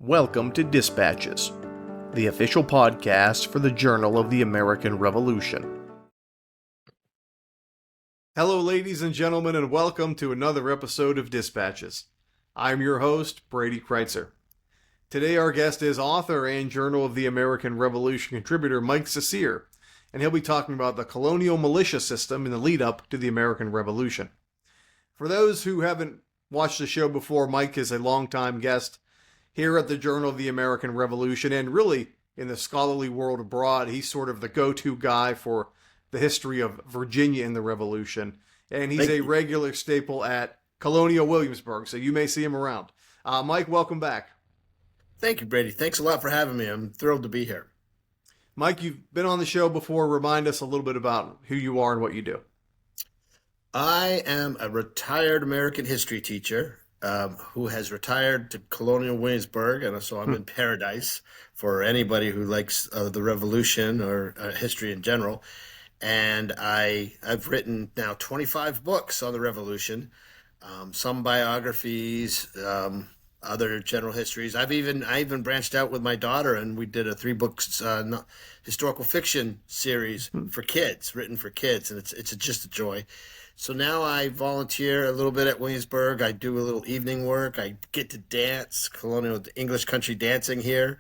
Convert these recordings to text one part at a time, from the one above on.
Welcome to Dispatches, the official podcast for the Journal of the American Revolution. Hello, ladies and gentlemen, and welcome to another episode of Dispatches. I'm your host, Brady Kreitzer. Today, our guest is author and Journal of the American Revolution contributor Mike Cecere, and he'll be talking about the Colonial militia system in the lead-up to the American Revolution. For those who haven't watched the show before, Mike is a longtime guest here at the Journal of the American Revolution, and really in the scholarly world abroad. He's sort of the go-to guy for the history of Virginia in the Revolution, and he's a regular staple at Colonial Williamsburg, so you may see him around. Mike, welcome back. Thank you, Brady. Thanks a lot for having me. I'm thrilled to be here. Mike, you've been on the show before. Remind us a little bit about who you are and what you do. I am a retired American history teacher who has retired to Colonial Williamsburg, and so I'm in paradise for anybody who likes the Revolution or history in general. And I've written now 25 books on the Revolution, some biographies, other general histories. I even branched out with my daughter, and we did a 3-book historical fiction series for kids, written for kids, and it's just a joy. So now I volunteer a little bit at Williamsburg. I do a little evening work. I get to dance, Colonial English country dancing here.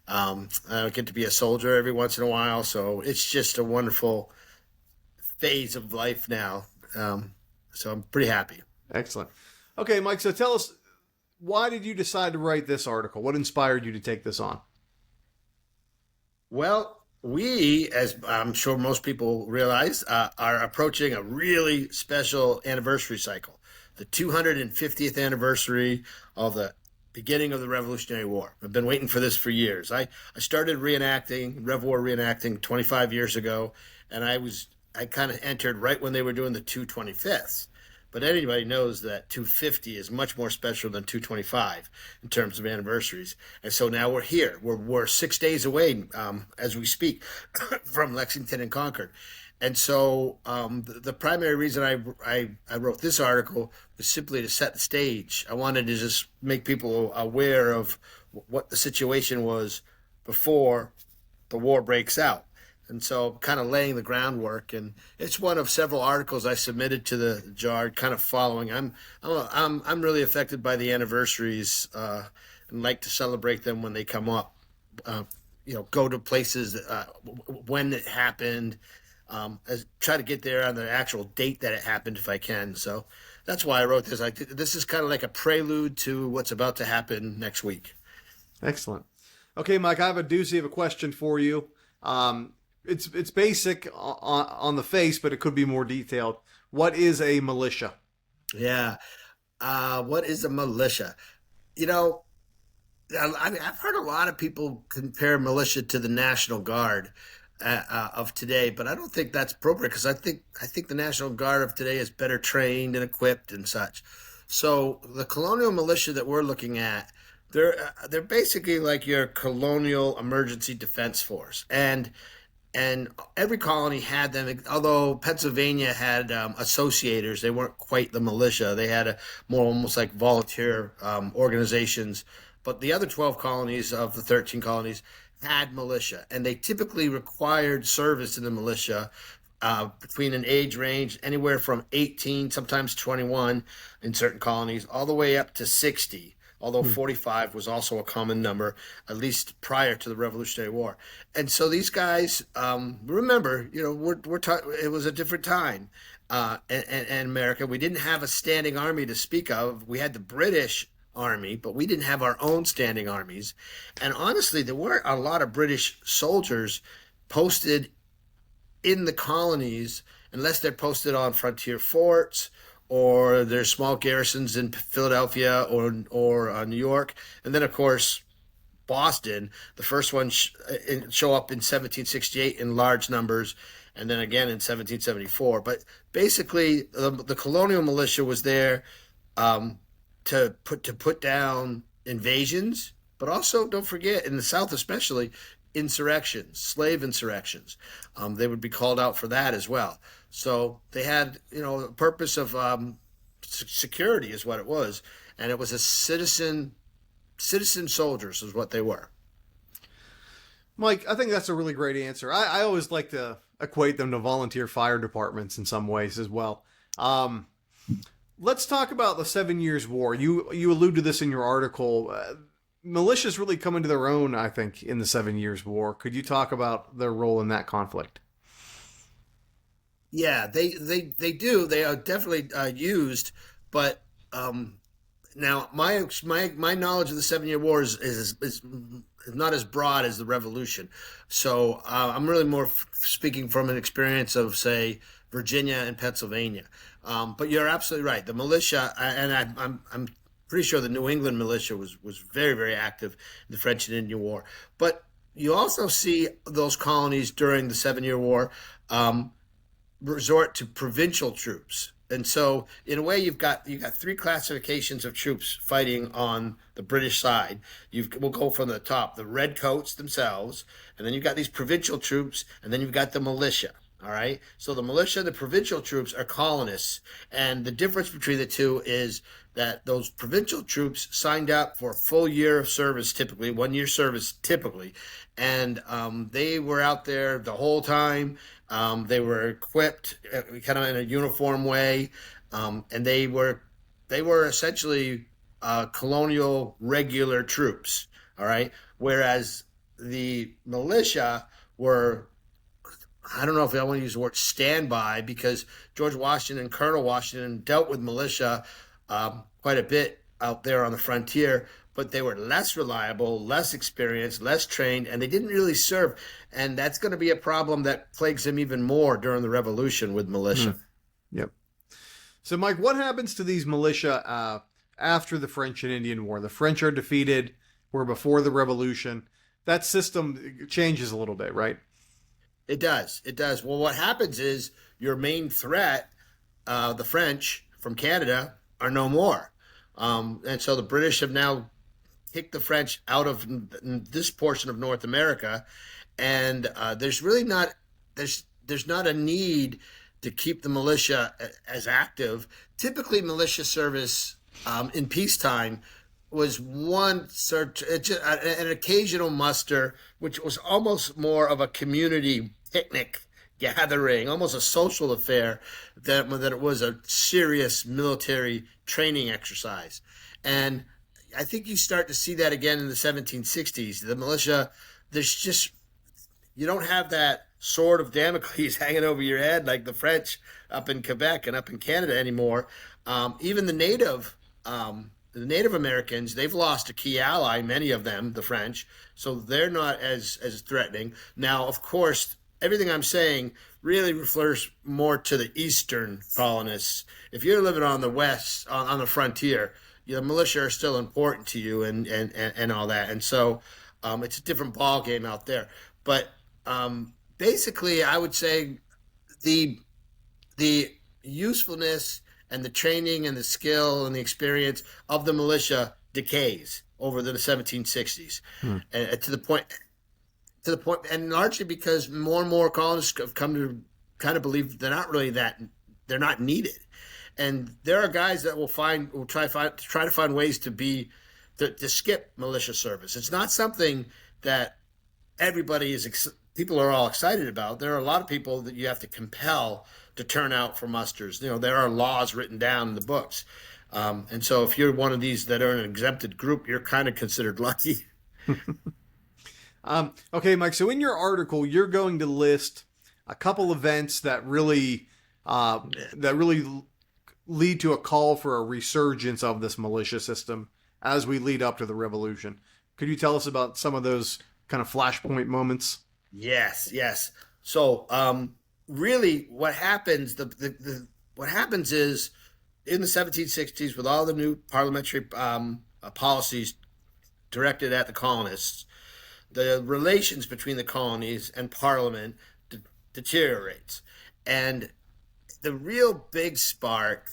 I get to be a soldier every once in a while. So it's just a wonderful phase of life now. So I'm pretty happy. Excellent. Okay, Mike, so tell us, why did you decide to write this article? What inspired you to take this on? Well, we, as I'm sure most people realize, are approaching a really special anniversary cycle, the 250th anniversary of the beginning of the Revolutionary War. I've been waiting for this for years. I started Rev War reenacting 25 years ago, and I kind of entered right when they were doing the 225th. But anybody knows that 250 is much more special than 225 in terms of anniversaries. And so now we're here. We're 6 days away as we speak from Lexington and Concord. And so the primary reason I wrote this article was simply to set the stage. I wanted to just make people aware of what the situation was before the war breaks out. And so kind of laying the groundwork, and it's one of several articles I submitted to the JAR, kind of following. I'm really affected by the anniversaries and like to celebrate them when they come up. Go to places when it happened. Try to get there on the actual date that it happened if I can. So that's why I wrote this. This is kind of like a prelude to what's about to happen next week. Excellent. Okay, Mike, I have a doozy of a question for you. It's basic on the face, but it could be more detailed. What is a militia? Yeah. What is a militia? I've heard a lot of people compare militia to the National Guard of today, but I don't think that's appropriate because I think the National Guard of today is better trained and equipped and such. So the colonial militia that we're looking at, they're basically like your colonial emergency defense force, and every colony had them, although Pennsylvania had associators. They weren't quite the militia. They had a more almost like volunteer organizations. But the other 12 colonies of the 13 colonies had militia, and they typically required service in the militia between an age range anywhere from 18, sometimes 21 in certain colonies, all the way up to 60. Although 45 was also a common number, at least prior to the Revolutionary War. And so these guys, remember, it was a different time in America. We didn't have a standing army to speak of. We had the British Army, but we didn't have our own standing armies. And honestly, there weren't a lot of British soldiers posted in the colonies unless they're posted on frontier forts, or there's small garrisons in Philadelphia or New York. And then, of course, Boston, the first one show up in 1768 in large numbers, and then again in 1774. But basically, the colonial militia was there to put down invasions, but also, don't forget, in the South especially, insurrections, slave insurrections. They would be called out for that as well. So they had, a purpose of security is what it was. And it was a citizen citizen soldiers is what they were. Mike, I think that's a really great answer. I always like to equate them to volunteer fire departments in some ways as well. Let's talk about the 7 Years' War. You allude to this in your article. Militias really come into their own, I think, in the 7 Years' War. Could you talk about their role in that conflict? Yeah, they do. They are definitely used, but now my knowledge of the 7 Year War is not as broad as the Revolution. So I'm really more speaking from an experience of, say, Virginia and Pennsylvania. But you're absolutely right. The militia, and I'm pretty sure the New England militia was very, very active in the French and Indian War. But you also see those colonies during the 7 Year War resort to provincial troops. And so, in a way, you've got three classifications of troops fighting on the British side. We'll go from the top: the redcoats themselves, and then you've got these provincial troops, and then you've got the militia. All right. So the militia, the provincial troops are colonists, and the difference between the two is that those provincial troops signed up for a full year of service, typically 1 year service, typically, and they were out there the whole time. They were equipped kind of in a uniform way, and they were essentially colonial regular troops. All right. Whereas the militia were, I don't know if I want to use the word standby, because George Washington, Colonel Washington, dealt with militia quite a bit out there on the frontier, but they were less reliable, less experienced, less trained, and they didn't really serve. And that's going to be a problem that plagues him even more during the Revolution with militia. Yep. So, Mike, what happens to these militia after the French and Indian War? The French are defeated. We're before the Revolution. That system changes a little bit, right? It does. It does. Well, what happens is your main threat, the French from Canada, are no more. And so the British have now kicked the French out of this portion of North America. And there's really not, there's not a need to keep the militia as active. Typically, militia service in peacetime was an occasional muster, which was almost more of a community picnic gathering, almost a social affair, than it was a serious military training exercise. And I think you start to see that again in the 1760s. The militia, you don't have that sword of Damocles hanging over your head like the French up in Quebec and up in Canada anymore. Even the native Americans, they've lost a key ally, many of them, the French, so they're not as threatening. Now, of course, everything I'm saying really refers more to the eastern colonists. If you're living on the west, on the frontier, the militia are still important to you and all that. And so it's a different ball game out there. But basically, I would say the usefulness and the training and the skill and the experience of the militia decays over the 1760s, and to the point, and largely because more and more colonists have come to kind of believe they're not needed, and there are guys that will try to find ways to skip militia service. It's not something that people are all excited about. There are a lot of people that you have to compel to turn out for musters. There are laws written down in the books. And so if you're one of these that are an exempted group, you're kind of considered lucky. Okay, Mike, so in your article, you're going to list a couple events that really lead to a call for a resurgence of this militia system as we lead up to the Revolution. Could you tell us about some of those kind of flashpoint moments? Yes. So, really, what happens? What happens is in the 1760s, with all the new parliamentary policies directed at the colonists, the relations between the colonies and Parliament deteriorates, and the real big spark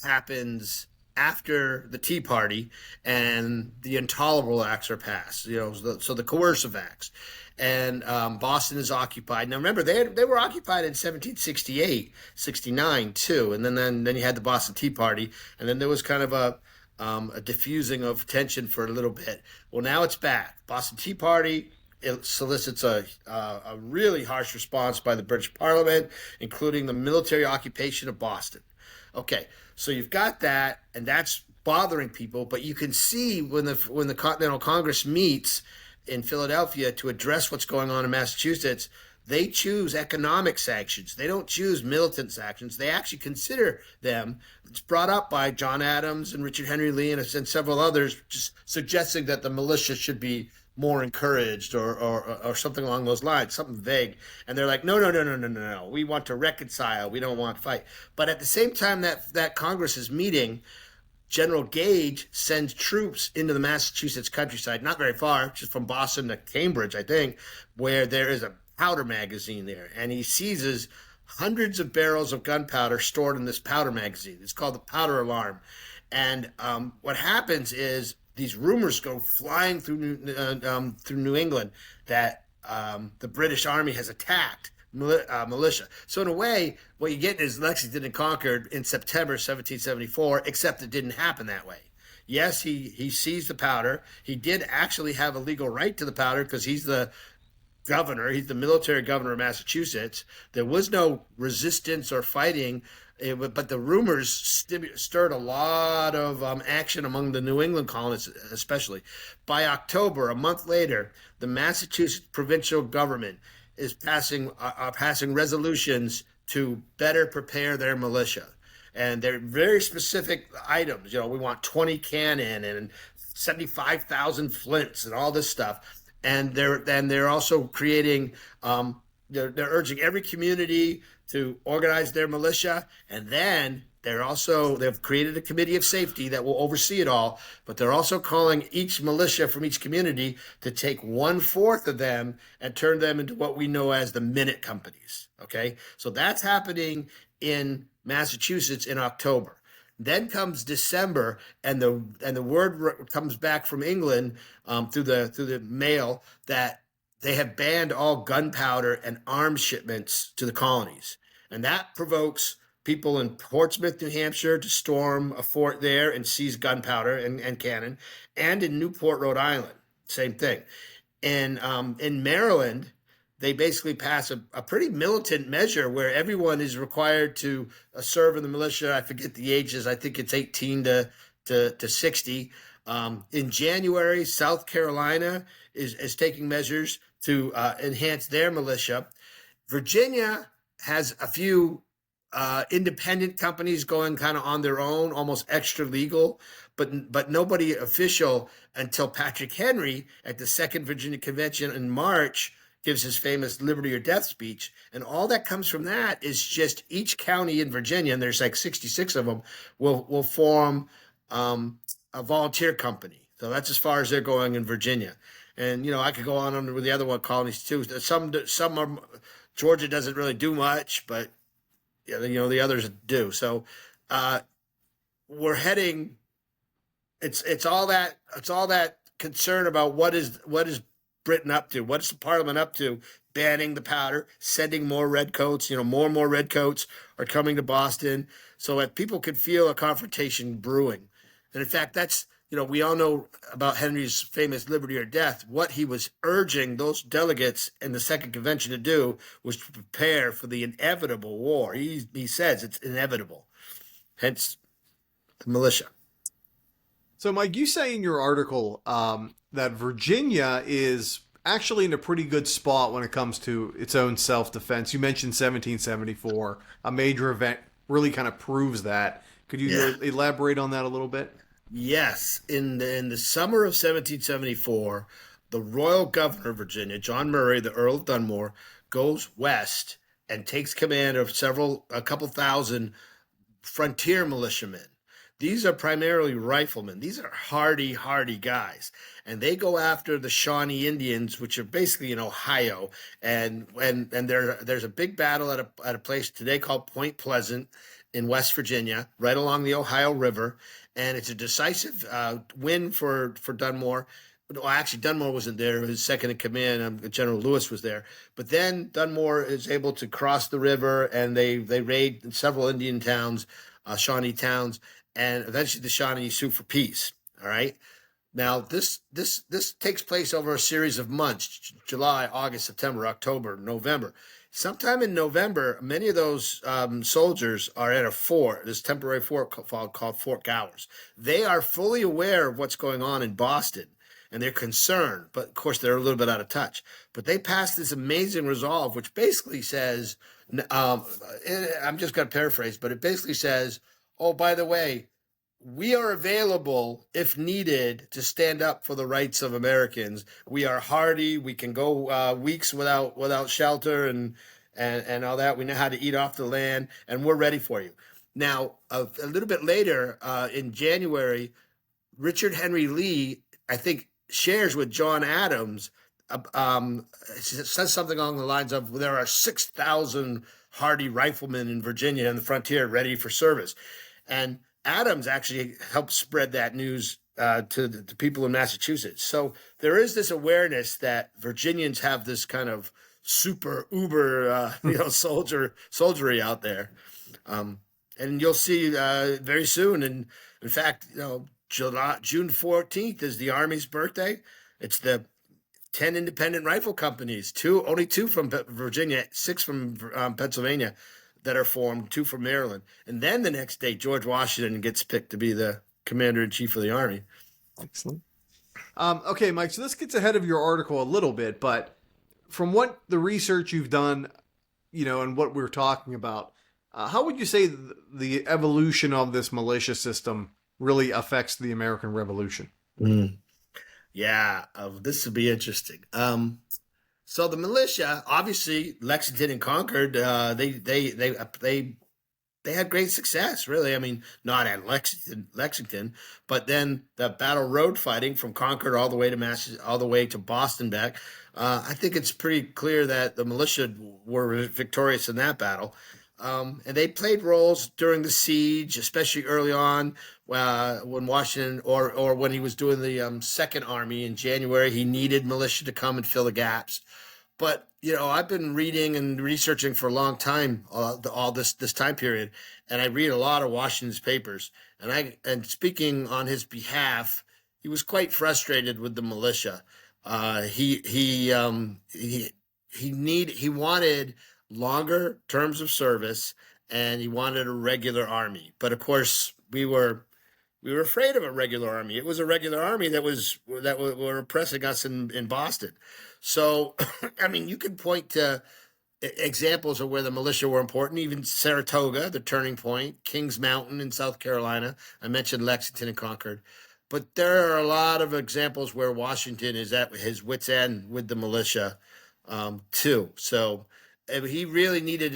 happens after the Tea Party and the Intolerable Acts are passed. So the coercive acts. And Boston is occupied. Now, remember, they were occupied in 1768, 69 too. And then you had the Boston Tea Party. And then there was kind of a diffusing of tension for a little bit. Well, now it's back. Boston Tea Party, it solicits a really harsh response by the British Parliament, including the military occupation of Boston. Okay, so you've got that, and that's bothering people. But you can see when the Continental Congress meets in Philadelphia to address what's going on in Massachusetts, they choose economic sanctions. They don't choose militant sanctions. They actually consider them. It's brought up by John Adams and Richard Henry Lee and several others, just suggesting that the militia should be more encouraged or something along those lines, something vague. And they're like, no. We want to reconcile. We don't want to fight. But at the same time that Congress is meeting, General Gage sends troops into the Massachusetts countryside, not very far, just from Boston to Cambridge, I think, where there is a powder magazine there. And he seizes hundreds of barrels of gunpowder stored in this powder magazine. It's called the powder alarm. And what happens is these rumors go flying through New England that the British Army has attacked militia. So in a way, what you get is Lexington and Concord in September 1774, except it didn't happen that way. Yes, he seized the powder. He did actually have a legal right to the powder because he's the governor. He's the military governor of Massachusetts. There was no resistance or fighting, but the rumors stirred a lot of action among the New England colonists, especially. By October, a month later, the Massachusetts provincial government is passing resolutions to better prepare their militia. And they're very specific items. You know, we want 20 cannon and 75,000 flints and all this stuff. And they're also creating, they're urging every community to organize their militia. And then they've created a committee of safety that will oversee it all, but they're also calling each militia from each community to take 1/4 of them and turn them into what we know as the minute companies. Okay. So that's happening in Massachusetts in October. Then comes December, and the word comes back from England through the mail that they have banned all gunpowder and arms shipments to the colonies, and that provokes people in Portsmouth, New Hampshire, to storm a fort there and seize gunpowder and cannon, and in Newport, Rhode Island, same thing. And in Maryland, they basically pass a pretty militant measure where everyone is required to serve in the militia. I forget the ages. I think it's 18 to 60. In January, South Carolina is taking measures to enhance their militia. Virginia has a few independent companies going kind of on their own, almost extra legal, but nobody official until Patrick Henry at the Second Virginia Convention in March gives his famous Liberty or Death speech. And all that comes from that is just each county in Virginia, and there's like 66 of them, will form a volunteer company. So that's as far as they're going in Virginia. And, you know, I could go on with the other one colonies too. Some are, Georgia doesn't really do much, but, you know, the others do. So we're heading, it's all that concern about what is Britain up to? What's the Parliament up to? Banning the powder, sending more redcoats. You know, more and more redcoats are coming to Boston, so that people could feel a confrontation brewing. And in fact, that's, you know, we all know about Henry's famous Liberty or Death. What he was urging those delegates in the Second Convention to do was to prepare for the inevitable war. He says it's inevitable, hence the militia. So, Mike, you say in your article that Virginia is actually in a pretty good spot when it comes to its own self-defense. You mentioned 1774, a major event really kind of proves that. Could you elaborate on that a little bit? Yes. In the summer of 1774, the royal governor of Virginia, John Murray, the Earl of Dunmore, goes west and takes command of a couple thousand frontier militiamen. These are primarily riflemen. These are hardy guys. And they go after the Shawnee Indians, which are basically in Ohio. And there's a big battle at a place today called Point Pleasant in West Virginia, right along the Ohio River. And it's a decisive win for Dunmore. Well, actually, Dunmore wasn't there. His second in command, General Lewis, was there. But then Dunmore is able to cross the river, and they raid several Indian towns, Shawnee towns. and eventually the Shawnee sue for peace. All right. Now this takes place over a series of months: July, August, September, October, November. Sometime in November, many of those soldiers are at a fort, this temporary fort called Fort Gowers. They are fully aware of what's going on in Boston, and they're concerned, but of course they're a little bit out of touch. But they passed this amazing resolve, which basically says, I'm just going to paraphrase, but it basically says, oh, by the way, we are available if needed to stand up for the rights of Americans. We are hardy. We can go weeks without shelter and all that. We know how to eat off the land, and we're ready for you. Now, a little bit later in January, Richard Henry Lee, I think, shares with John Adams, says something along the lines of, there are 6,000 hardy riflemen in Virginia and the frontier ready for service. And Adams actually helped spread that news to the people in Massachusetts. So there is this awareness that Virginians have this kind of super uber, soldiery out there. And you'll see very soon. And in fact, June 14th is the Army's birthday. It's the 10 independent rifle companies, only two from Virginia, 6 from Pennsylvania, that are formed, 2 from Maryland. And then the next day, George Washington gets picked to be the commander-in-chief of the Army. Excellent. Okay, Mike, so this gets ahead of your article a little bit, but from what the research you've done, and what we're talking about, how would you say the evolution of this militia system really affects the American Revolution? Yeah, this would be interesting. So the militia, obviously, Lexington and Concord, they had great success, really. I mean, not at Lexington, but then the Battle Road fighting from Concord all the way to all the way to Boston back. I think it's pretty clear that the militia were victorious in that battle. And they played roles during the siege, especially early on when Washington or when he was doing the Second Army in January. He needed militia to come and fill the gaps. But I've been reading and researching for a long time all this time period, and I read a lot of Washington's papers. And speaking on his behalf, he was quite frustrated with the militia. He wanted longer terms of service, and he wanted a regular army. But of course, we were afraid of a regular army. It was a regular army that were oppressing us in Boston. So, I mean, you can point to examples of where the militia were important, even Saratoga, the turning point, Kings Mountain in South Carolina. I mentioned Lexington and Concord. But there are a lot of examples where Washington is at his wit's end with the militia, too. So he really needed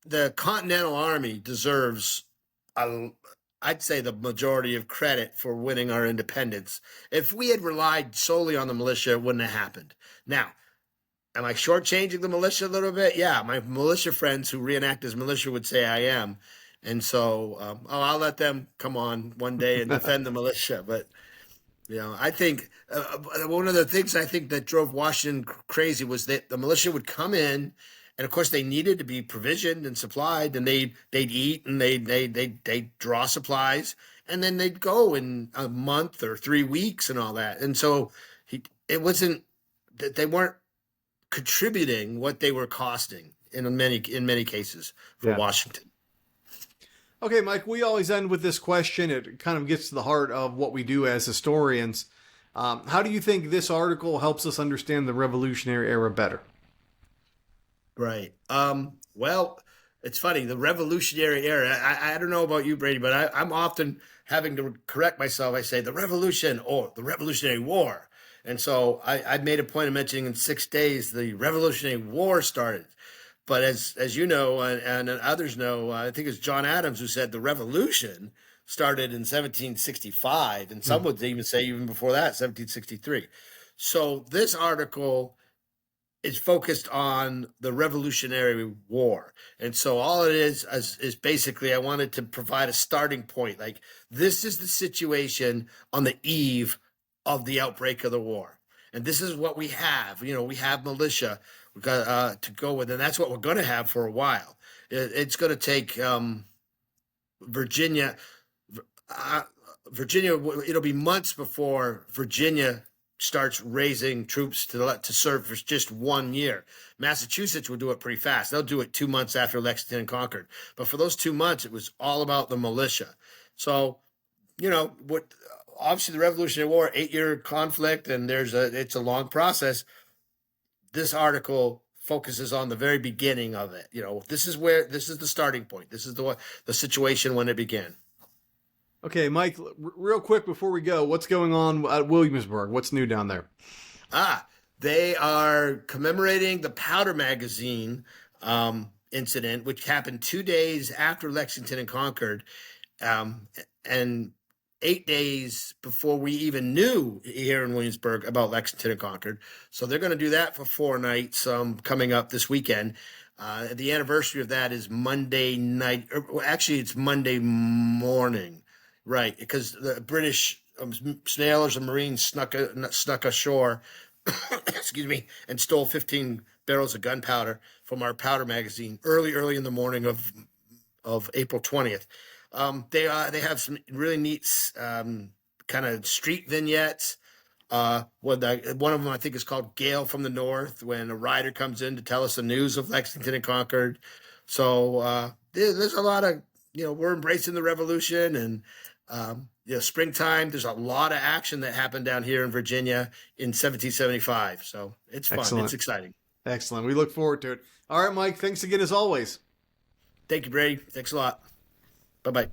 the Continental Army deserves I'd say the majority of credit for winning our independence. If we had relied solely on the militia, it wouldn't have happened. Now, am I shortchanging the militia a little bit? Yeah, my militia friends who reenact as militia would say I am. And so I'll let them come on one day and defend the militia. But, I think one of the things I think that drove Washington crazy was that the militia would come in, and of course they needed to be provisioned and supplied, and they'd eat and they'd draw supplies, and then they'd go in a month or 3 weeks and all that. And so it wasn't that they weren't contributing what they were costing in many cases for Washington. Okay, Mike, we always end with this question. It kind of gets to the heart of what we do as historians. How do you think this article helps us understand the Revolutionary era better? Right. Well, it's funny. The Revolutionary era, I don't know about you, Brady, but I'm often having to correct myself. I say the Revolution or the Revolutionary War. And so I made a point of mentioning in 6 days the Revolutionary War started. But as you know, and others know, I think it's John Adams who said the Revolution started in 1765, and some would even say even before that, 1763. So this article is focused on the Revolutionary War. And so all it is basically I wanted to provide a starting point. Like, this is the situation on the eve of the outbreak of the war. And this is what we have. We have militia we've got to go with, and that's what we're going to have for a while. It's going to take Virginia, uh, Virginia, it'll be months before Virginia starts raising troops to serve for just 1 year. Massachusetts will do it pretty fast. They'll do it 2 months after Lexington and Concord. But for those 2 months, it was all about the militia. So, what obviously the Revolutionary War, 8-year conflict, and it's a long process. This article focuses on the very beginning of it. This is the starting point. This is the situation when it began. Okay, Mike, real quick before we go, what's going on at Williamsburg? What's new down there? They are commemorating the powder magazine incident, which happened 2 days after Lexington and Concord, and 8 days before we even knew here in Williamsburg about Lexington and Concord. So they're going to do that for 4 nights coming up this weekend. The anniversary of that is Monday night. Actually, it's Monday morning, right? Because the British sailors and Marines snuck ashore, excuse me, and stole 15 barrels of gunpowder from our powder magazine early in the morning of April 20th. They have some really neat kind of street vignettes. One of them I think is called "Gale from the North," when a rider comes in to tell us the news of Lexington and Concord. So there's a lot of we're embracing the Revolution, and springtime. There's a lot of action that happened down here in Virginia in 1775. So it's fun. Excellent. It's exciting. Excellent. We look forward to it. All right, Mike. Thanks again as always. Thank you, Brady. Thanks a lot. Bye-bye.